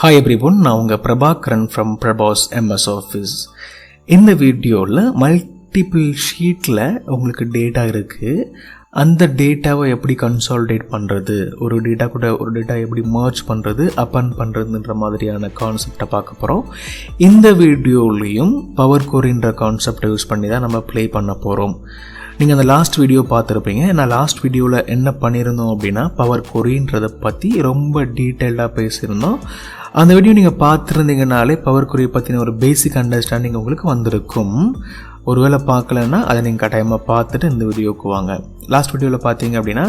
Hi everyone, நான் உங்கள் Prabhakaran from Prabhas MS Office. இந்த வீடியோவில் மல்டிபிள் ஷீட்டில் உங்களுக்கு டேட்டா இருக்குது. அந்த டேட்டாவை எப்படி கன்சாலிடேட் பண்ணுறது, ஒரு டேட்டா கூட ஒரு டேட்டா எப்படி மர்ஜ் பண்ணுறது, அப்பன் பண்ணுறதுன்ற மாதிரியான கான்செப்டை பார்க்க போகிறோம். இந்த வீடியோலையும் பவர் கோரின்ற கான்செப்டை யூஸ் பண்ணி தான் நம்ம ப்ளே பண்ண போகிறோம். நீங்கள் அந்த லாஸ்ட் வீடியோ பார்த்துருப்பீங்க. நான் லாஸ்ட் வீடியோவில் என்ன பண்ணியிருந்தோம் அப்படின்னா பவர் கொரின்றதை பற்றி ரொம்ப டீட்டெயில்டாக பேசியிருந்தோம். அந்த வீடியோ நீங்கள் பார்த்துருந்தீங்கனாலே பவர் கொரியை பற்றின ஒரு பேசிக் அண்டர்ஸ்டாண்டிங் உங்களுக்கு வந்திருக்கும். ஒருவேளை பார்க்கலன்னா அதை நீங்கள் கட்டாயமாக பார்த்துட்டு இந்த வீடியோவுக்கு வாங்க. லாஸ்ட் வீடியோவில் பார்த்தீங்க அப்படின்னா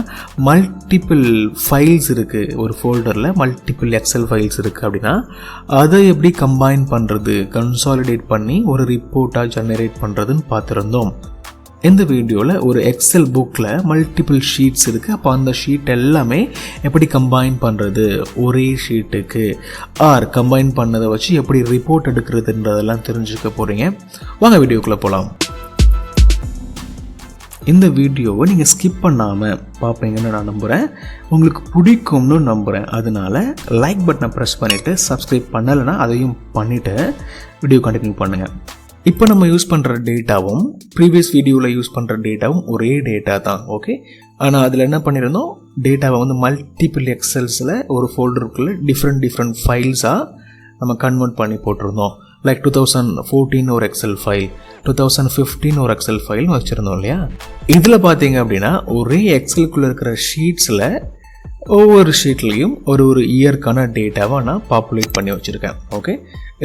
மல்டிபிள் ஃபைல்ஸ் இருக்குது, ஒரு ஃபோல்டரில் மல்டிபிள் எக்ஸல் ஃபைல்ஸ் இருக்குது அப்படின்னா அதை எப்படி கம்பைன் பண்ணுறது, கன்சாலிடேட் பண்ணி ஒரு ரிப்போர்ட்டாக ஜெனரேட் பண்ணுறதுன்னு பார்த்துருந்தோம். இந்த வீடியோவில் ஒரு எக்ஸல் புக்கில் மல்டிபிள் ஷீட்ஸ் இருக்குது. அப்போ அந்த ஷீட் எல்லாமே எப்படி கம்பைன் பண்ணுறது, ஒரே ஷீட்டுக்கு கம்பைன் பண்ணதை வச்சு எப்படி ரிப்போர்ட் எடுக்கிறதுன்றதெல்லாம் தெரிஞ்சுக்க போகிறீங்க. வாங்க வீடியோக்குள்ளே போகலாம். இந்த வீடியோவை நீங்கள் ஸ்கிப் பண்ணாமல் பார்ப்பீங்கன்னு நான் நம்புகிறேன். உங்களுக்கு பிடிக்கும்னு நம்புகிறேன். அதனால லைக் பட்டனை ப்ரெஸ் பண்ணிவிட்டு சப்ஸ்கிரைப் பண்ணலைன்னா அதையும் பண்ணிவிட்டு வீடியோ கண்டினியூ பண்ணுங்கள். இப்போ நம்ம யூஸ் பண்ணுற டேட்டாவும் ப்ரீவியஸ் வீடியோவில் யூஸ் பண்ணுற டேட்டாவும் ஒரே டேட்டா தான், ஓகே. ஆனால் அதில் என்ன பண்ணியிருந்தோம், டேட்டாவை வந்து மல்டிபிள் எக்ஸல்ஸில் ஒரு ஃபோல்டருக்குள்ளே டிஃப்ரெண்ட் ஃபைல்ஸாக நம்ம கன்வெர்ட் பண்ணி போட்டிருந்தோம். லைக் 2014 ஒரு எக்ஸல் ஃபைல், 2015 ஒரு எக்ஸல் ஃபைல்னு வச்சுருந்தோம் இல்லையா. இதில் பார்த்தீங்க அப்படின்னா ஒரே எக்ஸலுக்குள்ளே இருக்கிற ஷீட்ஸில் ஒவ்வொரு ஷீட்லேயும் ஒரு இயர்க்கான டேட்டாவை நான் பாப்புலேட் பண்ணி வச்சுருக்கேன், ஓகே.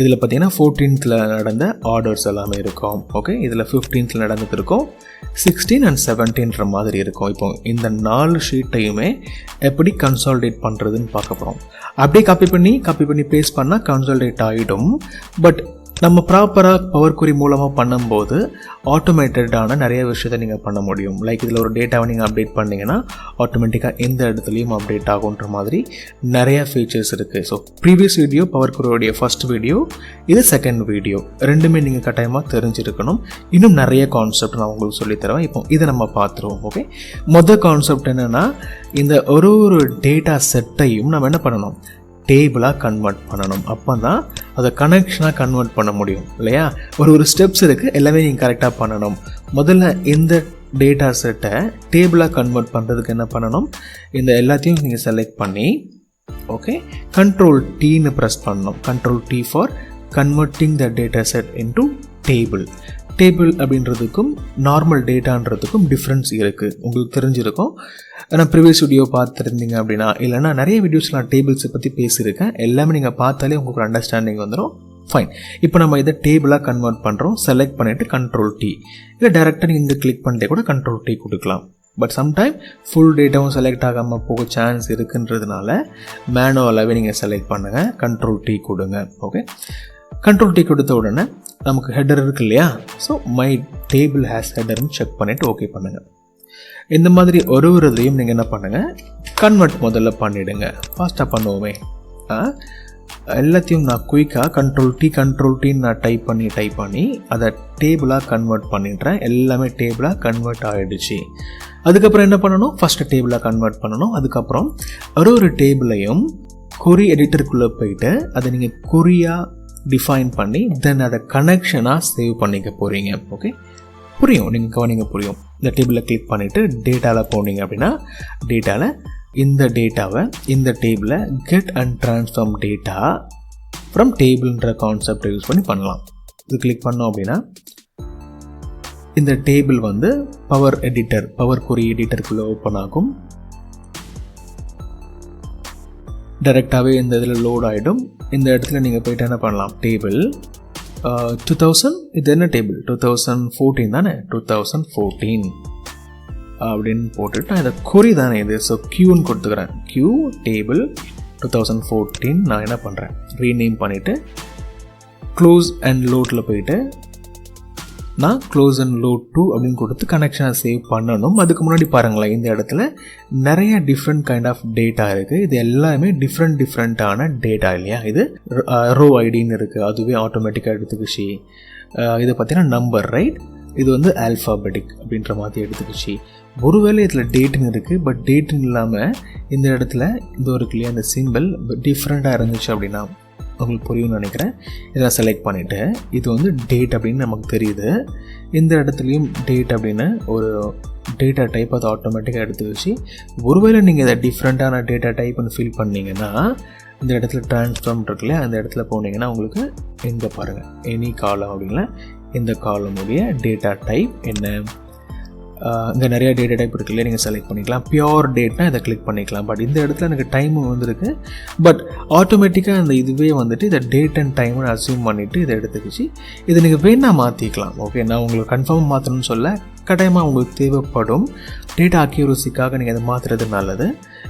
இதில் பார்த்தீங்கன்னா 14th நடந்த ஆர்டர்ஸ் எல்லாமே இருக்கும், ஓகே. இதில் 15th நடந்தது இருக்கும், 16 and 17 மாதிரி இருக்கும். இப்போ இந்த 4 ஷீட்டையுமே எப்படி கன்சாலிடேட் பண்ணுறதுன்னு பார்க்க போகிறோம். அப்படியே காப்பி பண்ணி பேஸ்ட் பண்ணால் கன்சாலிடேட் ஆகிடும். பட் நம்ம ப்ராப்பராக பவர் கொரி மூலமாக பண்ணும்போது ஆட்டோமேட்டடான நிறைய விஷயத்தை நீங்கள் பண்ண முடியும். லைக் இதில் ஒரு டேட்டாவை நீங்கள் அப்டேட் பண்ணிங்கன்னா ஆட்டோமேட்டிக்காக எந்த இடத்துலையும் அப்டேட் ஆகுன்ற மாதிரி நிறையா ஃபீச்சர்ஸ் இருக்குது. ஸோ ப்ரீவியஸ் வீடியோ பவர் கொரியோடைய ஃபர்ஸ்ட் வீடியோ, இது செகண்ட் வீடியோ, ரெண்டுமே நீங்கள் கட்டாயமாக தெரிஞ்சிருக்கணும். இன்னும் நிறைய கான்செப்ட் நான் உங்களுக்கு சொல்லித்தருவேன். இப்போ இதை நம்ம பார்த்துருவோம், ஓகே. மொதல் கான்செப்ட் என்னென்னா, இந்த ஒரு டேட்டா செட்டையும் நம்ம என்ன பண்ணணும், டேபிளாக கன்வெர்ட் பண்ணணும். அப்போ தான் அதை கனெக்ஷனாக கன்வெர்ட் பண்ண முடியும் இல்லையா. ஒரு ஸ்டெப்ஸ் இருக்குது, எல்லாமே நீங்கள் கரெக்டாக பண்ணணும். முதல்ல இந்த டேட்டா செட்டை டேபிளாக கன்வெர்ட் பண்ணுறதுக்கு என்ன பண்ணணும், இந்த எல்லாத்தையும் நீங்கள் செலக்ட் பண்ணி, ஓகே, Ctrl Tன்னு ப்ரெஸ் பண்ணணும். Ctrl T for converting the data set into table. Table அப்படின்றதுக்கும் நார்மல் டேட்டான்றதுக்கும் டிஃப்ரென்ஸ் இருக்குது, உங்களுக்கு தெரிஞ்சிருக்கும். ஆனால் ப்ரீவியஸ் வீடியோ பார்த்துருந்தீங்க அப்படின்னா, இல்லைனா நிறைய வீடியோஸ் நான் டேபிள்ஸை பற்றி பேசியிருக்கேன், எல்லாமே நீங்கள் பார்த்தாலே உங்களுக்கு ஒரு அண்டர்ஸ்டாண்டிங் வந்துடும். ஃபைன். இப்போ நம்ம இதை டேபிளாக கன்வெர்ட் பண்ணுறோம். செலக்ட் பண்ணிவிட்டு Ctrl T, இல்லை டேரெக்டாக நீங்கள் இங்கே கிளிக் பண்ணிட்டே கூட Ctrl T கொடுக்கலாம். பட் சம்டைம் ஃபுல் டேட்டாவும் செலக்ட் ஆகாமல் போக சான்ஸ் இருக்குன்றதுனால மேனுவலாகவே நீங்கள் செலக்ட் பண்ணுங்கள். Ctrl T கொடுங்க, ஓகே. Ctrl T கொடுத்த உடனே நமக்கு ஹெடர் இருக்கு இல்லையா. ஸோ மை டேபிள் ஹேஸ் ஹெடர்னு செக் பண்ணிவிட்டு ஓகே பண்ணுங்கள். இந்த மாதிரி ஒரு இதையும் நீங்கள் என்ன பண்ணுங்கள், கன்வெர்ட் முதல்ல பண்ணிவிடுங்க. ஃபாஸ்ட்டாக பண்ணுவோமே. எல்லாத்தையும் நான் குயிக்காக Ctrl T நான் டைப் பண்ணி அதை டேபிளாக கன்வெர்ட் பண்ணிடுறேன். எல்லாமே டேபிளாக கன்வெர்ட் ஆகிடுச்சு. அதுக்கப்புறம் என்ன பண்ணணும், ஃபஸ்ட்டு டேபிளாக கன்வெர்ட் பண்ணணும். அதுக்கப்புறம் ஒரு டேபிளையும் கொரி எடிட்டருக்குள்ளே போயிட்டு அதை நீங்கள் கொரியாக டிஃபைன் பண்ணி தென் அதை கனெக்ஷனாக சேவ் பண்ணிக்க போகிறீங்க, ஓகே. புரியும், நீங்கள் கவனிங்க, புரியும். இந்த டேபிளில் கிளிக் பண்ணிவிட்டு டேட்டாவில் போனீங்க அப்படின்னா டேட்டாவில் இந்த டேபிளை get and transform data from டேபிள்ன்ற கான்செப்டை யூஸ் பண்ணி பண்ணலாம். இது கிளிக் பண்ணோம் அப்படின்னா இந்த டேபிள் வந்து பவர் கொரி எடிட்டருக்குள்ளே ஓப்பன் ஆகும். டைரெக்டாகவே இந்த இதில் லோட் ஆகிடும். இந்த இடத்துல நீங்கள் போய்ட்டு என்ன பண்ணலாம், டேபிள் 2000, இது என்ன டேபிள் 2014 தானே, 2014 அப்படின்னு போட்டுட்டு நான் இதை கொரி தானே இது, ஸோ க்யூன்னு கொடுத்துக்கிறேன். க்யூ டேபிள் 2014 நான் என்ன பண்ணுறேன், ரீநேம் பண்ணிவிட்டு க்ளோஸ் அண்ட் லோட்டில் போயிட்டு நான் க்ளோஸ் அண்ட் லோட் 2 அப்படின்னு கொடுத்து கனெக்ஷனை சேவ் பண்ணணும். அதுக்கு முன்னாடி பாருங்களேன், இந்த இடத்துல நிறைய டிஃப்ரெண்ட் கைண்ட் ஆஃப் டேட்டா இருக்குது. இது எல்லாமே டிஃப்ரெண்ட்டான டேட்டா இல்லையா. இது ரோ ஐடின்னு இருக்குது, அதுவே ஆட்டோமேட்டிக்காக எடுத்துக்கிச்சு. இதை பார்த்தீங்கன்னா நம்பர், ரைட், இது வந்து ஆல்ஃபாபெட்டிக் அப்படின்ற மாதிரி எடுத்துக்கிச்சு. ஒருவேளை இதில் டேட்டுன்னு இருக்குது, பட் டேட்டுன்னு இல்லாமல் இந்த இடத்துல இந்த ஒரு கிளியர் அந்த சிம்பிள் டிஃப்ரெண்ட்டாக இருந்துச்சு அப்படின்னா உங்களுக்கு புரியும்னு நினைக்கிறேன். இதை செலக்ட் பண்ணிவிட்டு இது வந்து டேட் அப்படின்னு நமக்கு தெரியுது. இந்த இடத்துலையும் டேட் அப்படின்னு ஒரு டேட்டா டைப் அதை ஆட்டோமேட்டிக்காக எடுத்து வச்சு, ஒருவேளை நீங்கள் இதை டிஃப்ரெண்ட்டான டேட்டா டைப்னு ஃபீல் பண்ணிங்கன்னா இந்த இடத்துல ட்ரான்ஸ்ஃபார்ம் இருக்குல்ல, அந்த இடத்துல போனீங்கன்னா உங்களுக்கு எங்கே பாருங்கள் எனி காலம் அப்படிங்களா, இந்த காலமுடைய டேட்டா டைப் என்ன, இங்கே நிறையா டேட்டா டைப் இருக்குல்ல, நீங்கள் செலக்ட் பண்ணிக்கலாம். பியோர் டேட்னா இதை கிளிக் பண்ணிக்கலாம். பட் இந்த இடத்துல எனக்கு டைம் வந்துருக்கு. பட் ஆட்டோமேட்டிக்காக அந்த இதுவே வந்துட்டு இதை டேட் அண்ட் டைம்னு அசியூம் பண்ணிவிட்டு இதை எடுத்துக்கிச்சு இதை நீங்கள் வேணா மாற்றிக்கலாம். ஓகே, நான் உங்களுக்கு கன்ஃபார்ம் மாற்றணும்னு சொல்ல, கட்டாயமாக உங்களுக்கு தேவைப்படும் டேட்டா அக்யூரசிக்காக நீங்கள் இதை மாற்றுறது நல்லது.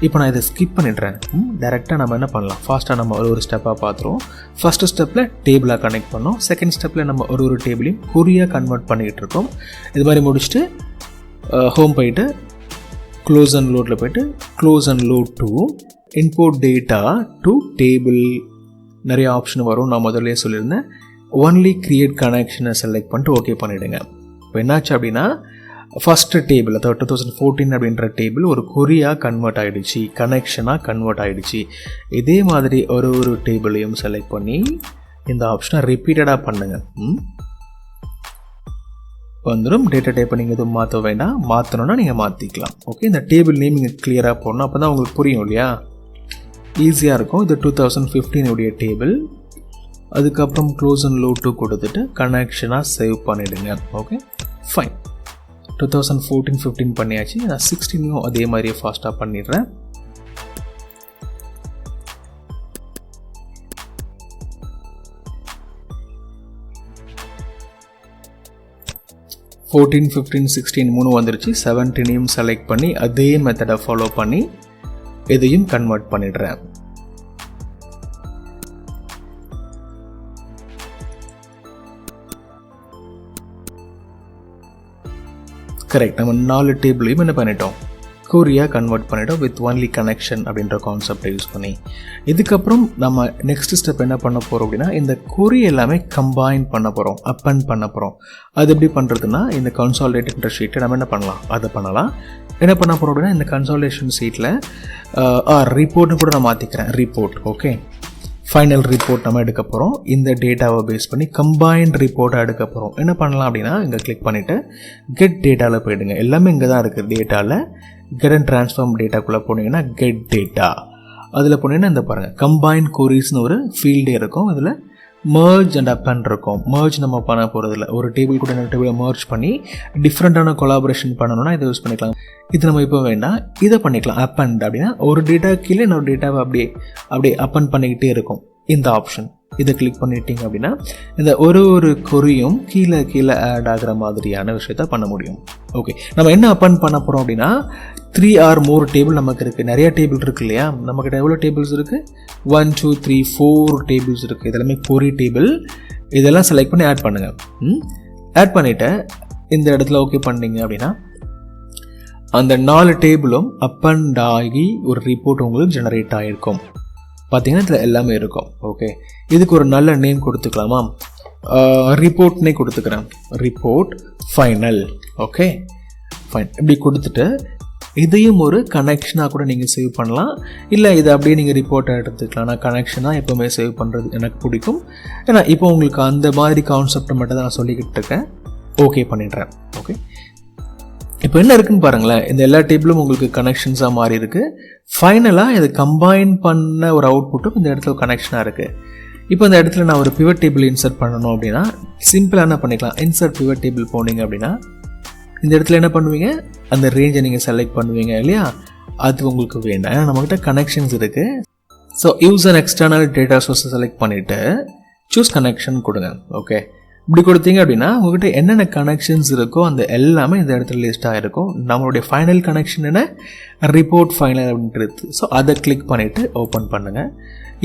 இப்போ நான் இதை ஸ்கிப் பண்ணிடுறேன். டேரெக்டாக நம்ம என்ன பண்ணலாம், ஃபாஸ்ட்டாக நம்ம ஒரு ஸ்டெப்பாக பார்த்துருவோம். ஃபஸ்ட்டு ஸ்டெப்பில் டேபிளாக கனெக்ட் பண்ணோம். செகண்ட் ஸ்டெப்பில் நம்ம ஒரு டேபிளையும் கொரியாக கன்வெர்ட் பண்ணிக்கிட்டு இருக்கோம். இது மாதிரி முடிச்சுட்டு ஹோம் போயிட்டு க்ளோஸ் அண்ட் லோடில் போய்ட்டு close and load to import data to table நிறைய ஆப்ஷன் வரும். நான் முதல்ல சொல்லியிருந்தேன், ஒன்லி கிரியேட் கனெக்ஷனை செலக்ட் பண்ணிட்டு ஓகே பண்ணிவிடுங்க. இப்போ என்னாச்சு அப்படின்னா ஃபஸ்ட்டு டேபிள், அதாவது 2014 அப்படின்ற டேபிள் ஒரு கொரியாக கன்வெர்ட் ஆகிடுச்சு, கனெக்ஷனாக கன்வெர்ட் ஆகிடுச்சு. இதே மாதிரி ஒரு டேபிளையும் செலக்ட் பண்ணி இந்த ஆப்ஷனை ரிப்பீட்டடாக பண்ணுங்கள். வந்துடும். டேட்டா டைப்பை நீங்கள் எதுவும் மாற்ற வேண்டாம், மாற்றணுன்னா நீங்கள் மாற்றிக்கலாம். ஓகே, இந்த டேபிள் நேம் நீங்கள் கிளியராக போடணும், அப்போ தான் உங்களுக்கு புரியும் இல்லையா, ஈஸியாக இருக்கும். இது 2015 உடைய டேபிள். அதுக்கப்புறம் க்ளோஸ் அண்ட் லோட் டு கொடுத்துட்டு கனெக்ஷனாக சேவ் பண்ணிவிடுங்க. Okay fine. 2014-15 பண்ணியாச்சு. நான் 16 அதே மாதிரியே ஃபாஸ்ட்டாக பண்ணிடுறேன். ஃபோர்டீன் 15 16 3 வந்துருச்சு. 17 செலக்ட் பண்ணி அதே மெத்தடை ஃபாலோ பண்ணி இதையும் கன்வெர்ட் பண்ணிடுறேன். கரெக்ட். நம்ம 4 டேபிளையும் என்ன பண்ணிட்டோம், கொரியாக கன்வெர்ட் பண்ணிட்டோம் வித் ஒன்லி கனெக்ஷன் அப்படின்ற கான்செப்டை யூஸ் பண்ணி. இதுக்கப்புறம் நம்ம நெக்ஸ்ட் ஸ்டெப் என்ன பண்ண போகிறோம் அப்படின்னா, இந்த கொரி எல்லாமே கம்பைன் பண்ண போகிறோம், அப்பன் பண்ண போகிறோம். அது எப்படி பண்ணுறதுன்னா, இந்த கன்சாலிடேட்டட் ஷீட்டை நம்ம என்ன பண்ணலாம், அதை பண்ணலாம். என்ன பண்ண போகிறோம் அப்படின்னா, இந்த கன்சாலிடேஷன் ஷீட்டில் ரிப்போர்ட்னு கூட நான் மாற்றிக்கிறேன், ரிப்போர்ட். ஓகே, ஃபைனல் ரிப்போர்ட் நம்ம எடுக்க போகிறோம். இந்த டேட்டாவை பேஸ் பண்ணி கம்பைன்ட் ரிப்போர்ட்டை எடுக்க போகிறோம். என்ன பண்ணலாம் அப்படின்னா, இங்கே கிளிக் பண்ணிவிட்டு கெட் டேட்டாவில் போயிடுங்க. எல்லாமே இங்கே தான் இருக்குது. டேட்டாவில் கெட் அண்ட் ட்ரான்ஸ்ஃபார்ம் டேட்டாக்குள்ளே போனீங்கன்னா கெட் டேட்டா, அதில் போனீங்கன்னா இந்த பாருங்கள் கம்பைன் கொரிஸ்னு ஒரு ஃபீல்டே இருக்கும். இதில் மர்ஜ் அண்ட் அப்பன் இருக்கும். மர்ஜ் நம்ம பண்ண போகிறதில்ல, ஒரு டேபிள் கூட இன்னொரு டேபிளை மர்ஜ் பண்ணி டிஃப்ரெண்ட்டான கொலாபரேஷன் பண்ணணும்னா இதை யூஸ் பண்ணிக்கலாம். இது நம்ம இப்போ வேண்டாம், இதை பண்ணிக்கலாம். அப்பன் அப்படின்னா ஒரு டேட்டா கீழே இன்னொரு டேட்டாவை அப்படியே அப்பன் பண்ணிக்கிட்டே இருக்கும். இந்த ஆப்ஷன் இதை கிளிக் பண்ணிட்டீங்க அப்படின்னா இந்த ஒரு கொரியும் கீழே ஆட் ஆகிற மாதிரியான விஷயத்த பண்ண முடியும். ஓகே, நம்ம என்ன அப்பன் பண்ண போகிறோம் அப்படின்னா 3 or more டேபிள் நமக்கு இருக்குது. நிறையா டேபிள் இருக்குது இல்லையா, நம்மக்கிட்ட எவ்வளோ டேபிள்ஸ் இருக்குது, 1 2 3 4 டேபிள்ஸ் இருக்குது. இதெல்லாமே கொரி டேபிள். இதெல்லாம் செலக்ட் பண்ணி ஆட் பண்ணுங்கள். ஆட் பண்ணிவிட்டு இந்த இடத்துல ஓகே பண்ணிங்க அப்படின்னா அந்த 4 டேபிளும் அப்பண்ட் ஆகி ஒரு ரிப்போர்ட் உங்களுக்கு ஜெனரேட் ஆகிருக்கும். பார்த்தீங்கன்னா இதில் எல்லாமே இருக்கும். ஓகே, இதுக்கு ஒரு நல்ல நேம் கொடுத்துக்கலாமா, ரிப்போர்ட்னே கொடுத்துக்கிறேன், ரிப்போர்ட் ஃபைனல். Okay fine. இப்படி கொடுத்துட்டு இதையும் ஒரு கனெக்ஷனாக கூட நீங்கள் சேவ் பண்ணலாம். இல்லை இதை அப்படியே நீங்கள் ரிப்போர்ட்டை எடுத்துக்கலாம். நான் கனெக்ஷனாக எப்போவுமே சேவ் பண்ணுறது எனக்கு பிடிக்கும். ஏன்னா இப்போ உங்களுக்கு அந்த மாதிரி கான்செப்டை மட்டும் தான் நான் சொல்லிக்கிட்டு இருக்கேன். ஓகே பண்ணிடுறேன். ஓகே, இப்போ என்ன இருக்குன்னு பாருங்களேன், இந்த எல்லா டேபிளும் உங்களுக்கு கனெக்ஷன்ஸாக மாறி இருக்குது. ஃபைனலாக இது கம்பைன் பண்ண ஒரு அவுட்புட்டும் இந்த இடத்துல கனெக்ஷனாக இருக்குது. இப்போ இந்த இடத்துல நான் ஒரு பிவட் டேபிள் இன்சர்ட் பண்ணணும் அப்படின்னா சிம்பிளாக என்ன பண்ணிக்கலாம், இன்சர்ட் பிவட் டேபிள் போனீங்க அப்படின்னா இந்த இடத்துல என்ன பண்ணுவீங்க, அந்த ரேஞ்சை நீங்கள் செலக்ட் பண்ணுவீங்க இல்லையா, அது உங்களுக்கு வேண்டாம். ஏன்னா நம்மக்கிட்ட கனெக்ஷன்ஸ் இருக்குது. So use and external data சோர்ஸை செலக்ட் பண்ணிவிட்டு சூஸ் கனெக்ஷன் கொடுங்க. ஓகே, இப்படி கொடுத்தீங்க அப்படின்னா உங்கள்கிட்ட என்னென்ன கனெக்ஷன்ஸ் இருக்கோ அந்த எல்லாமே இந்த இடத்துல லிஸ்ட் ஆகிருக்கும். நம்மளுடைய ஃபைனல் கனெக்ஷன் என்ன, ரிப்போர்ட் ஃபைனல் அப்படின்றது. ஸோ அதை கிளிக் பண்ணிவிட்டு ஓப்பன் பண்ணுங்கள்.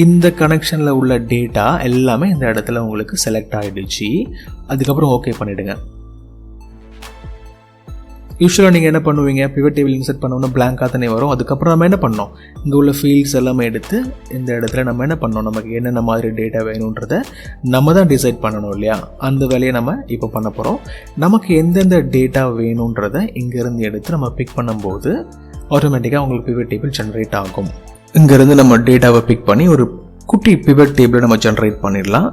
இந்த கனெக்ஷனில் உள்ள டேட்டா எல்லாமே இந்த இடத்துல உங்களுக்கு செலக்ட் ஆகிடுச்சு. அதுக்கப்புறம் ஓகே பண்ணிவிடுங்க. யூஸ்வலாக நீங்கள் என்ன பண்ணுவீங்க, பிவட் டேபிள் இன்சர்ட் பண்ணோன்னா பிளாங்காக தானே வரும். அதுக்கப்புறம் நம்ம என்ன பண்ணோம், இங்கே உள்ள ஃபீல்ட்ஸ் எல்லாமே எடுத்து இந்த இடத்துல நம்ம என்ன பண்ணோம், நமக்கு என்னென்ன மாதிரி டேட்டா வேணுன்றதை நம்ம தான் டிசைட் பண்ணணும் இல்லையா. அந்த வேலையை நம்ம இப்போ பண்ண போகிறோம். நமக்கு எந்தெந்த டேட்டா வேணுன்றதை இங்கேருந்து எடுத்து நம்ம பிக் பண்ணும்போது ஆட்டோமேட்டிக்காக உங்களுக்கு பிவட் டேபிள் ஜென்ரேட் ஆகும். இங்கேருந்து நம்ம டேட்டாவை பிக் பண்ணி ஒரு குட்டி பிவட் டேபிளை நம்ம ஜென்ரேட் பண்ணிடலாம்.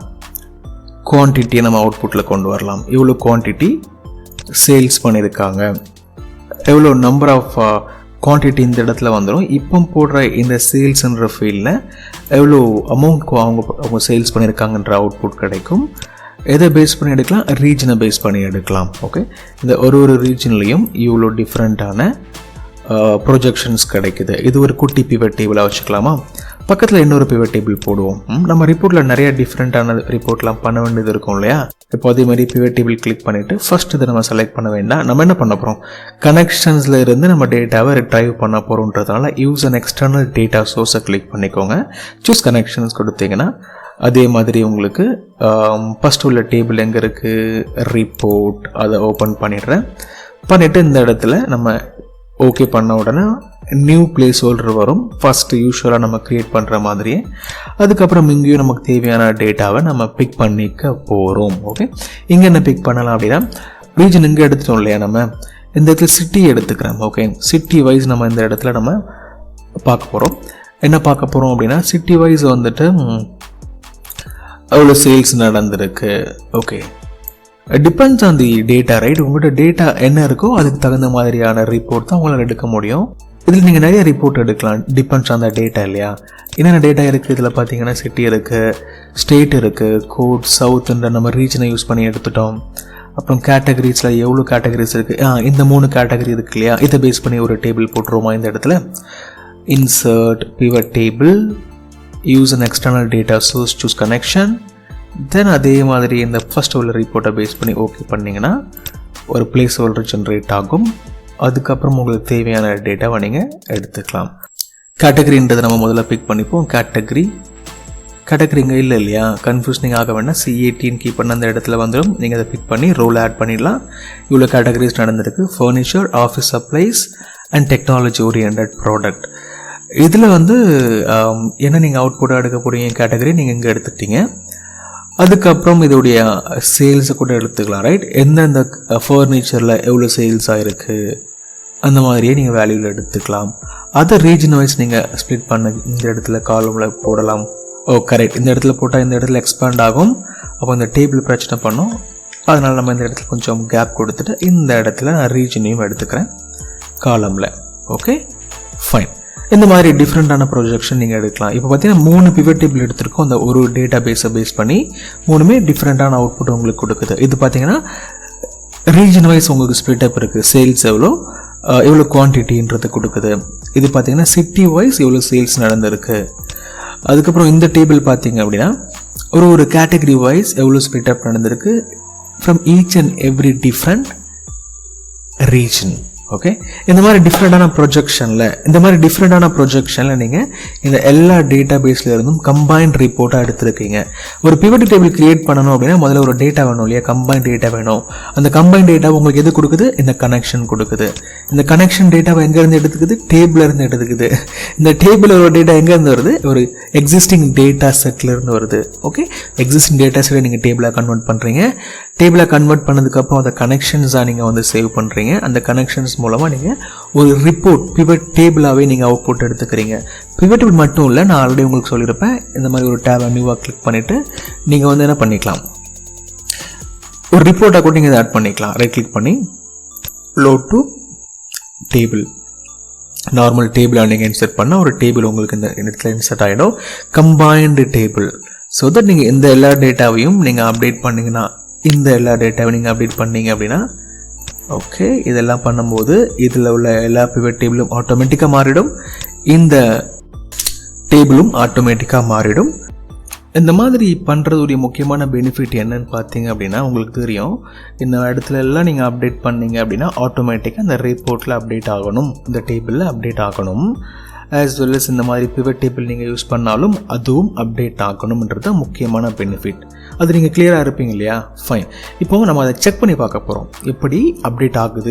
குவான்டிட்டியை நம்ம அவுட்புட்டில் கொண்டு வரலாம். எவ்வளோ குவான்டிட்டி சேல்ஸ் பண்ணியிருக்காங்க, எவ்வளோ நம்பர் ஆஃப் குவான்டிட்டி இந்த இடத்துல வந்துடும். இப்போ போடுற இந்த சேல்ஸ்ன்ற ஃபீல்டில் எவ்வளோ அமௌண்ட் அவங்க சேல்ஸ் பண்ணியிருக்காங்கன்ற அவுட்புட் கிடைக்கும். எதை பேஸ் பண்ணி எடுக்கலாம்? ரீஜனை பேஸ் பண்ணி எடுக்கலாம். ஓகே, இந்த ஒரு ரீஜன்லேயும் இவ்வளோ டிஃப்ரெண்ட்டான ப்ரொஜெக்ஷன்ஸ் கிடைக்குது. இது ஒரு குட்டி பிவட் டேபிளாக வச்சுக்கலாமா? பக்கத்தில் இன்னொரு பிவட் டேபிள் போடுவோம். நம்ம ரிப்போர்ட்டில் நிறைய டிஃப்ரெண்ட்டான ரிப்போர்ட்லாம் பண்ண வேண்டியது இருக்கும் இல்லையா? இப்போ அதே மாதிரி பிவட் டேபிள் கிளிக் பண்ணிவிட்டு ஃபர்ஸ்ட் இதை நம்ம செலக்ட் பண்ண வேண்டாம். நம்ம என்ன பண்ண போகிறோம்? கனெக்ஷன்ஸில் இருந்து நம்ம டேட்டாவை ரிட்ரைவ் பண்ண போகிறோன்றதுனால யூஸ் அன் எக்ஸ்டர்னல் டேட்டா சோர்ஸை கிளிக் பண்ணிக்கோங்க. சூஸ் கனெக்ஷன்ஸ் கொடுத்தீங்கன்னா அதே மாதிரி உங்களுக்கு ஃபஸ்ட் உள்ள டேபிள் எங்கே இருக்குது, ரிப்போர்ட், அதை ஓப்பன் பண்ணிவிட்டு இந்த இடத்துல நம்ம ஓகே பண்ண உடனே நியூ பிளேஸ் ஹோல்டர் வரும். ஃபஸ்ட்டு யூஸ்வலாக நம்ம க்ரியேட் பண்ணுற மாதிரியே. அதுக்கப்புறம் இங்கேயும் நமக்கு தேவையான டேட்டாவை நம்ம பிக் பண்ணிக்க போகிறோம். ஓகே, இங்கே என்ன பிக் பண்ணலாம் அப்படின்னா ரீஜன் இங்கே எடுத்துட்டோம் இல்லையா? நம்ம இந்த இடத்துல சிட்டி எடுத்துக்கிறோம். ஓகே, சிட்டி வைஸ் நம்ம இந்த இடத்துல நம்ம பார்க்க போகிறோம். என்ன பார்க்க போகிறோம் அப்படின்னா சிட்டி வைஸ் வந்துட்டு அவ்வளோ சேல்ஸ் நடந்திருக்கு. Okay, depends on the data, right? உங்கள்கிட்ட டேட்டா என்ன இருக்கோ அதுக்கு தகுந்த மாதிரியான ரிப்போர்ட் தான் உங்களால் எடுக்க முடியும். இதில் நீங்கள் நிறைய ரிப்போர்ட் எடுக்கலாம், டிபெண்ட்ஸ் ஆன் த டேட்டா இல்லையா? என்னென்ன டேட்டா இருக்குது இதில் பார்த்தீங்கன்னா சிட்டி இருக்குது, ஸ்டேட் இருக்குது, கோட், சவுத்துன்ற நம்ம ரீஜனை யூஸ் பண்ணி எடுத்துட்டோம். அப்புறம் கேட்டகரிஸில் எவ்வளோ கேட்டகரிஸ் இருக்குது, இந்த 3 கேட்டகரி இருக்குது இல்லையா? இதை பேஸ் பண்ணி ஒரு டேபிள் போட்டுருவோமா இந்த இடத்துல? Insert pivot table, use an external data source, choose connection. Then அதே மாதிரி இந்த ஃபர்ஸ்ட் உள்ள ரிப்போர்ட்டை பேஸ் பண்ணி ஓகே பண்ணிங்கன்னா ஒரு பிளேஸ் ஹோல்டர் ஜென்ரேட் ஆகும். அதுக்கப்புறம் உங்களுக்கு தேவையான டேட்டாவை நீங்கள் எடுத்துக்கலாம். கேட்டகரின்றதை நம்ம முதல்ல பிக் பண்ணிப்போம். கேட்டகரி இங்கே இல்லை இல்லையா? கன்ஃபியூஸ் ஆக வேண்டாம். CATன்னு கீ பண்ண அந்த இடத்துல வந்துடும். நீங்கள் அதை பிக் பண்ணி ரோல் ஆட் பண்ணிடலாம். இவ்வளோ கேட்டகரிஸ் நடந்திருக்கு. Furniture, office supplies and technology orient product. இதில் வந்து என்ன நீங்கள் அவுட்புட்டாக எடுக்க போகிறீங்க கேட்டகரி நீங்கள் இங்கே எடுத்துக்கிட்டீங்க. அதுக்கப்புறம் இதோடைய சேல்ஸை கூட எடுத்துக்கலாம், ரைட்? எந்தெந்த ஃபர்னிச்சரில் எவ்வளோ சேல்ஸ் ஆகிருக்கு அந்த மாதிரியே நீங்கள் வேல்யூவில் எடுத்துக்கலாம். அதை ரீஜன் வைஸ் நீங்கள் ஸ்ப்ளிட் பண்ண இந்த இடத்துல காலமில் போடலாம். கரெக்ட், இந்த இடத்துல போட்டால் இந்த இடத்துல எக்ஸ்பேண்ட் ஆகும். அப்போ இந்த டேபிள் பிரச்சனை பண்ணும். அதனால் நம்ம இந்த இடத்துல கொஞ்சம் கேப் கொடுத்துட்டு இந்த இடத்துல நான் ரீஜனையும் எடுத்துக்கிறேன் காலமில். Okay, fine. இந்த மாதிரி டிஃப்ரெண்ட்டான ப்ரொஜெக்ஷன் நீங்கள் எடுக்கலாம். இப்போ பார்த்தீங்கன்னா 3 பிவட் டேபிள் எடுத்திருக்கோம். அந்த ஒரு டேட்டா பேஸை பேஸ் பண்ணி 3மே டிஃப்ரெண்ட்டான அவுட்புட் உங்களுக்கு கொடுக்குது. இது பார்த்தீங்கன்னா ரீஜன் வைஸ் உங்களுக்கு ஸ்ப்ளிட் அப் இருக்குது. சேல்ஸ் எவ்வளோ குவான்டிட்டின்றது கொடுக்குது. இது பார்த்தீங்கன்னா சிட்டி வைஸ் எவ்வளோ சேல்ஸ் நடந்திருக்கு. அதுக்கப்புறம் இந்த டேபிள் பார்த்தீங்க அப்படின்னா ஒரு கேட்டகரி வைஸ் எவ்வளோ ஸ்ப்ளிட் அப் நடந்திருக்கு from each and every different region. Okay, இந்த மாதிரி டிஃப்ரெண்ட்டான ப்ரொஜெக்ஷனில் நீங்கள் இந்த எல்லா டேட்டா பேஸில் இருந்தும் கம்பைன்ட் ரிப்போர்ட்டாக எடுத்துருக்கீங்க. ஒரு பிவட் டேபிள் கிரியேட் பண்ணணும் அப்படின்னா முதல்ல ஒரு டேட்டா வேணும் இல்லையா? கம்பைன்ட் டேட்டா வேணும். அந்த கம்பைன்ட் டேட்டா உங்களுக்கு எது கொடுக்குது? இந்த கனெக்ஷன் கொடுக்குது. இந்த கனெக்ஷன் டேட்டாவை எங்கேருந்து எடுத்துக்குது? டேபிளிலேருந்து எடுத்துக்குது. இந்த டேபிள் ஒரு டேட்டா எங்கேருந்து வருது? ஒரு எக்ஸிஸ்டிங் டேட்டா செட்லேருந்து வருது. ஓகே, எக்ஸிஸ்டிங் டேட்டா செட்டை நீங்கள் டேபிளாக கன்வெர்ட் பண்ணுறீங்க. டேபிளாக கன்வெர்ட் பண்ணதுக்கப்புறம் அந்த கனெக்ஷன்ஸாக நீங்கள் வந்து சேவ் பண்ணுறீங்க. அந்த கனெக்ஷன்ஸ் மூலமாக நீங்கள் ஒரு ரிப்போர்ட் பிவட் டேபிளாகவே நீங்கள் அவுட்புட் எடுத்துக்கிறீங்க. பிவட் டேபிள் மட்டும் இல்லை, நான் ஆல்ரெடி உங்களுக்கு சொல்லியிருப்பேன். இந்த மாதிரி ஒரு டேபை நியூவாக கிளிக் பண்ணிவிட்டு நீங்கள் வந்து என்ன பண்ணிக்கலாம், ஒரு ரிப்போர்ட்டாக கூட நீங்கள் இதை ஆட் பண்ணிக்கலாம். ரைட் கிளிக் பண்ணி லோட் டு டேபிள், நார்மல் டேபிளாக நீங்கள் இன்சர்ட் பண்ணால் ஒரு டேபிள் உங்களுக்கு இந்த இடத்துல இன்சர்ட் ஆகிடும். Combined table. ஸோ தட் நீங்கள் இந்த எல்லா டேட்டாவையும் நீங்கள் அப்டேட் பண்ணிங்கன்னா அப்படின்னா ஓகே, இதெல்லாம் பண்ணும்போது இதில் உள்ள எல்லா பிவட் டேபிளும் ஆட்டோமேட்டிக்காக மாறிடும். இந்த டேபிளும் ஆட்டோமேட்டிக்காக மாறிடும். இந்த மாதிரி பண்ணுறதுடைய முக்கியமான பெனிஃபிட் என்னன்னு பார்த்தீங்க அப்படின்னா உங்களுக்கு தெரியும், இந்த இடத்துல எல்லாம் நீங்கள் அப்டேட் பண்ணீங்க அப்படின்னா ஆட்டோமேட்டிக்காக இந்த ரிப்போர்ட்டில் அப்டேட் ஆகணும், இந்த டேபிளில் அப்டேட் ஆகணும். ஆஸ் வெல் அஸ் இந்த மாதிரி பிவட் டேபிள் நீங்கள் யூஸ் பண்ணாலும் அதுவும் அப்டேட் ஆகணும்ன்றது முக்கியமான பெனிஃபிட். அது நீங்கள் கிளியராக இருப்பீங்க இல்லையா? ஃபைன். இப்போ நம்ம அதை செக் பண்ணி பார்க்க போகிறோம். எப்படி அப்டேட்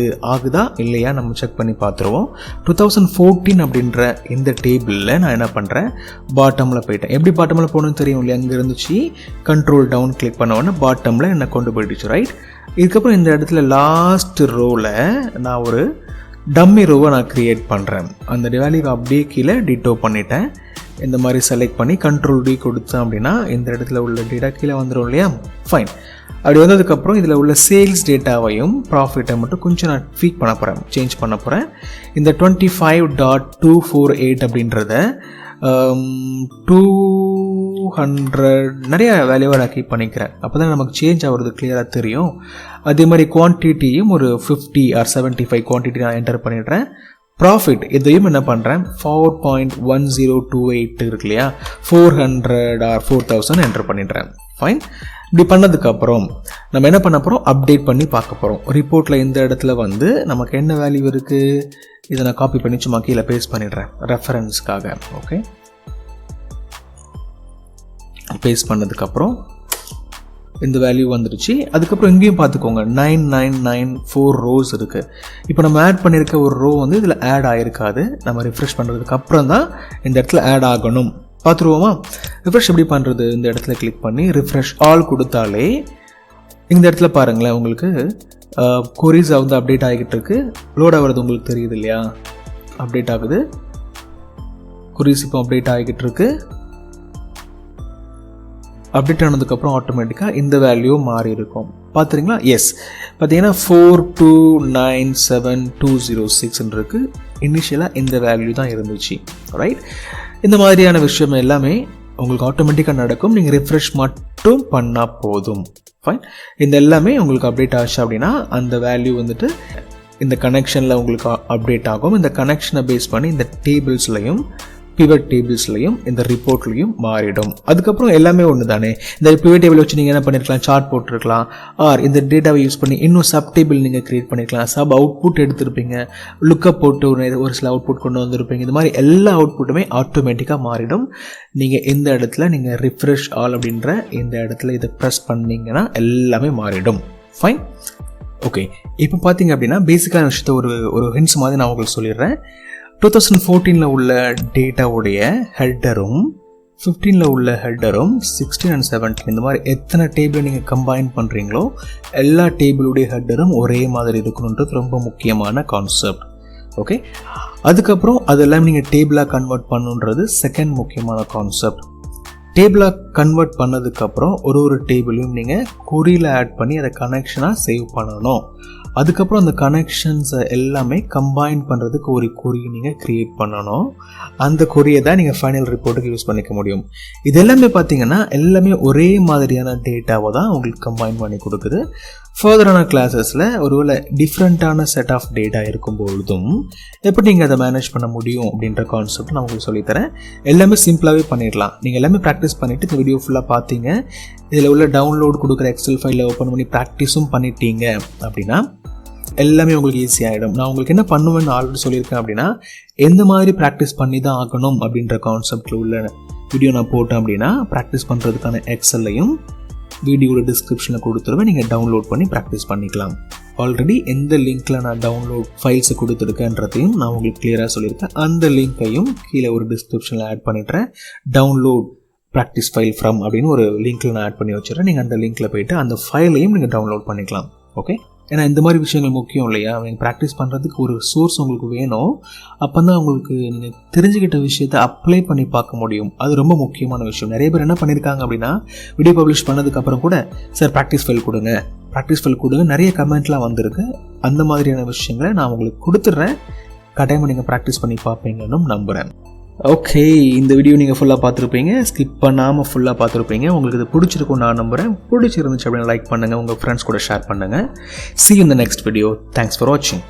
ஆகுதா இல்லையா நம்ம செக் பண்ணி பார்த்துருவோம். 2014 அப்படின்ற இந்த டேபிளில் நான் என்ன பண்ணுறேன், பாட்டமில் போயிட்டேன். எப்படி பாட்டமில் போகணும்னு தெரியும் இல்லையா? அங்கே இருந்துச்சு, கண்ட்ரோல் டவுன் கிளிக் பண்ண உடனே பாட்டமில் என்னை கொண்டு போயிடுச்சு, ரைட்? இதுக்கப்புறம் இந்த இடத்துல லாஸ்ட் ரோவில் நான் ஒரு டம்மி ரோவை நான் க்ரியேட் பண்ணுறேன். அந்த வேல்யூவை அப்படியே கீழே டிட்டோ பண்ணிட்டேன். இந்த மாதிரி செலக்ட் பண்ணி கண்ட்ரோல் டி கொடுத்தேன் அப்படின்னா இந்த இடத்துல உள்ள டேட்டா கீழே வந்துடும் இல்லையா? ஃபைன். அப்படி வந்ததுக்கப்புறம் இதில் உள்ள சேல்ஸ் டேட்டாவையும் ப்ராஃபிட்டை மட்டும் கொஞ்சம் நான் ட்வீக் பண்ண போகிறேன், சேஞ்ச் பண்ண போகிறேன். இந்த 25.248 அப்படின்றத 200 நிறைய வேல்யூவாக நான் கீப் பண்ணிக்கிறேன். அப்போ தான் நமக்கு சேஞ்ச் ஆகிறது கிளியராக தெரியும். அதே மாதிரி குவான்டிட்டியும் ஒரு 50 or 75 குவான்டிட்டி நான் என்டர் பண்ணிடுறேன். ப்ராஃபிட் இதையும் என்ன பண்ணுறேன், 4.1028 இருக்கு இல்லையா, 400 or 4000 என்டர் பண்ணிடுறேன். ஃபைன். இப்படி பண்ணதுக்கப்புறம் நம்ம என்ன பண்ண போகிறோம், அப்டேட் பண்ணி பார்க்க போகிறோம். ரிப்போர்ட்டில் இந்த இடத்துல வந்து நமக்கு என்ன வேல்யூ இருக்குது, இதை நான் காப்பி பண்ணி சும்மா கீழே பேஸ்ட் பண்ணிடுறேன் ரெஃபரன்ஸ்க்காக. ஓகே, பேஸ்ட் பண்ணதுக்கப்புறம் இந்த வேல்யூ வந்துடுச்சு. அதுக்கப்புறம் இங்கேயும் பார்த்துக்கோங்க 9994 ரோஸ் இருக்குது. இப்போ நம்ம ஆட் பண்ணியிருக்க ஒரு ரோ வந்து இதில் ஆட் ஆகிருக்காது. நம்ம ரிஃப்ரெஷ் பண்ணுறதுக்கு அப்புறம் தான் இந்த இடத்துல ஆட் ஆகணும். பார்த்துருவோமா? ரிஃப்ரெஷ் எப்படி பண்ணுறது, இந்த இடத்துல கிளிக் பண்ணி ரிஃப்ரெஷ் ஆல் கொடுத்தாலே இந்த இடத்துல பாருங்களேன், உங்களுக்கு கொரீஸ் வந்து அப்டேட் ஆகிக்கிட்டு இருக்கு. லோட் ஆகிறது உங்களுக்கு தெரியுது இல்லையா? அப்டேட் ஆகுது, கொரீஸ் இப்போ அப்டேட் ஆகிக்கிட்டு இருக்கு. அப்டேட் ஆனதுக்கப்புறம் ஆட்டோமேட்டிக்காக இந்த வேல்யூ மாறி இருக்கும். பார்த்துறீங்களா? எஸ், பார்த்தீங்கன்னா 4297206 இருக்குது. இனிஷியலாக இந்த வேல்யூ தான் இருந்துச்சு. ரைட். இந்த மாதிரியான விஷயம் எல்லாமே உங்களுக்கு ஆட்டோமேட்டிக்காக நடக்கும். நீங்கள் ரிஃப்ரெஷ் மட்டும் பண்ணால் போதும். ஃபைன். இந்த எல்லாமே உங்களுக்கு அப்டேட் ஆச்சு அப்படின்னா அந்த வேல்யூ வந்துட்டு இந்த கனெக்ஷனில் உங்களுக்கு அப்டேட் ஆகும். இந்த கனெக்ஷனை பேஸ் பண்ணி இந்த டேபிள்ஸ்லையும் பிவட் டேபிள்ஸ்லையும் இந்த ரிப்போர்ட்லையும் மாறிடும். அதுக்கப்புறம் எல்லாமே ஒன்று தானே. இந்த பிவட் டேபிள் வச்சு நீங்கள் என்ன பண்ணியிருக்கலாம், சார்ட் போட்டிருக்கலாம். ஆர் இந்த டேட்டாவை யூஸ் பண்ணி இன்னும் சப் டேபிள் நீங்கள் க்ரியேட் பண்ணிக்கலாம். சப் அவுட்புட் எடுத்திருப்பீங்க, லுக்கப் போட்டு ஒரு சில அவுட்புட் கொண்டு வந்திருப்பீங்க. இந்த மாதிரி எல்லா அவுட்புட்டுமே ஆட்டோமேட்டிக்காக மாறிடும். நீங்கள் இந்த இடத்துல நீங்கள் ரிஃப்ரெஷ் ஆல் அப்படின்ற இந்த இடத்துல இதை ப்ரெஸ் பண்ணிங்கன்னா எல்லாமே மாறிடும். ஃபைன். ஓகே, இப்போ பார்த்தீங்க அப்படின்னா பேசிக்கான விஷயத்த ஒரு ஹிண்ட்ஸ் மாதிரி நான் உங்களுக்கு சொல்லிடுறேன். 2014 உள்ள டேட்டாவுடைய ஹெட்டரும் 15 உள்ள ஹெட்டரும் 16 and 17 இந்த மாதிரி எத்தனை டேபிளை நீங்கள் கம்பைன் பண்ணுறீங்களோ எல்லா டேபிளுடைய ஹெட்டரும் ஒரே மாதிரி இருக்கணுன்றது ரொம்ப முக்கியமான கான்செப்ட். ஓகே, அதுக்கப்புறம் அதெல்லாம் நீங்கள் டேபிளாக கன்வெர்ட் பண்ணுன்றது செகண்ட் முக்கியமான கான்செப்ட். டேபிளாக கன்வெர்ட் பண்ணதுக்கப்புறம் ஒரு டேபிளையும் நீங்கள் கொரியில் ஆட் பண்ணி அதை கனெக்ஷனாக சேவ் பண்ணணும். அதுக்கப்புறம் அந்த கனெக்ஷன்ஸை எல்லாமே கம்பைன் பண்ணுறதுக்கு ஒரு கொரி நீங்கள் க்ரியேட் பண்ணணும். அந்த கொரியை தான் நீங்கள் ஃபைனல் ரிப்போர்ட்டுக்கு யூஸ் பண்ணிக்க முடியும். இது எல்லாமே பார்த்தீங்கன்னா எல்லாமே ஒரே மாதிரியான டேட்டாவை தான் உங்களுக்கு கம்பைன் பண்ணி கொடுக்குது. ஃபர்தரான கிளாஸஸில் ஒருவேளை டிஃப்ரெண்ட்டான செட் ஆஃப் டேட்டா இருக்கும்பொழுதும் எப்படி நீங்கள் அதை மேனேஜ் பண்ண முடியும் அப்படின்ற கான்செப்ட் நான் உங்களுக்கு சொல்லித்தரேன். எல்லாமே சிம்பிளாகவே பண்ணிடலாம். நீங்கள் எல்லாமே ப்ராக்டிஸ் பண்ணிவிட்டு இந்த வீடியோ ஃபுல்லாக பார்த்தீங்க, இதில் உள்ள டவுன்லோட் கொடுக்குற எக்ஸல் ஃபைலில் ஓப்பன் பண்ணி ப்ராக்டிஸும் பண்ணிட்டீங்க அப்படின்னா எல்லாமே உங்களுக்கு ஈஸியாகிடும். நான் உங்களுக்கு என்ன பண்ணுவேன்னு ஆல்ரெடி சொல்லியிருக்கேன் அப்படின்னா எந்த மாதிரி ப்ராக்டிஸ் பண்ணி தான் ஆகணும் அப்படின்ற கான்செப்டில் உள்ள வீடியோ நான் போட்டேன் அப்படின்னா ப்ராக்டிஸ் பண்ணுறதுக்கான எக்ஸல்லையும் வீடியோட டிஸ்கிரிப்ஷனில் கொடுத்துருவேன். நீங்கள் டவுன்லோட் பண்ணி ப்ராக்டிஸ் பண்ணிக்கலாம். ஆல்ரெடி எந்த லிங்க்கில் நான் டவுன்லோட் ஃபைல்ஸை கொடுத்துருக்கேன்றதையும் நான் உங்களுக்கு கிளியராக சொல்லியிருக்கேன். அந்த லிங்க்கையும் கீழே ஒரு டிஸ்கிரிப்ஷனில் ஆட் பண்ணிடுறேன். டவுன்லோட் ப்ராக்டிஸ் ஃபைல் ஃப்ரம் அப்படின்னு ஒரு லிங்க்கில் நான் ஆட் பண்ணி வச்சுருக்கேன். நீங்கள் அந்த லிங்க்கில் போய்ட்டு அந்த ஃபைலையும் நீங்கள் டவுன்லோட் பண்ணிக்கலாம். ஓகே, ஏன்னா இந்த மாதிரி விஷயங்கள் முக்கியம் இல்லையா? நீங்கள் ப்ராக்டிஸ் பண்ணுறதுக்கு ஒரு சோர்ஸ் உங்களுக்கு வேணும். அப்போ தான் உங்களுக்கு நீங்கள் தெரிஞ்சுக்கிட்ட விஷயத்தை அப்ளை பண்ணி பார்க்க முடியும். அது ரொம்ப முக்கியமான விஷயம். நிறைய பேர் என்ன பண்ணியிருக்காங்க அப்படின்னா வீடியோ பப்ளிஷ் பண்ணதுக்கப்புறம் கூட சார் ப்ராக்டிஸ் ஃபைல் கொடுங்க நிறைய கமெண்ட்லாம் வந்திருக்கு. அந்த மாதிரியான விஷயங்களை நான் உங்களுக்கு கொடுத்துட்றேன். கட்டாயமாக நீங்கள் ப்ராக்டிஸ் பண்ணி பார்ப்பீங்கன்னு நம்புகிறேன். ஓகே, இந்த வீடியோ நீங்கள் ஃபுல்லாக பார்த்துருப்பீங்க, ஸ்கிப் பண்ணாமல் ஃபுல்லாக பார்த்துருப்பீங்க. உங்களுக்கு இது பிடிச்சிருக்கும் நான் நம்புகிறேன். பிடிச்சிருந்துச்சு அப்படின்னு லைக் பண்ணுங்கள், உங்கள் ஃப்ரெண்ட்ஸ் கூட ஷேர் பண்ணுங்கள். See you in the next video. Thanks for watching.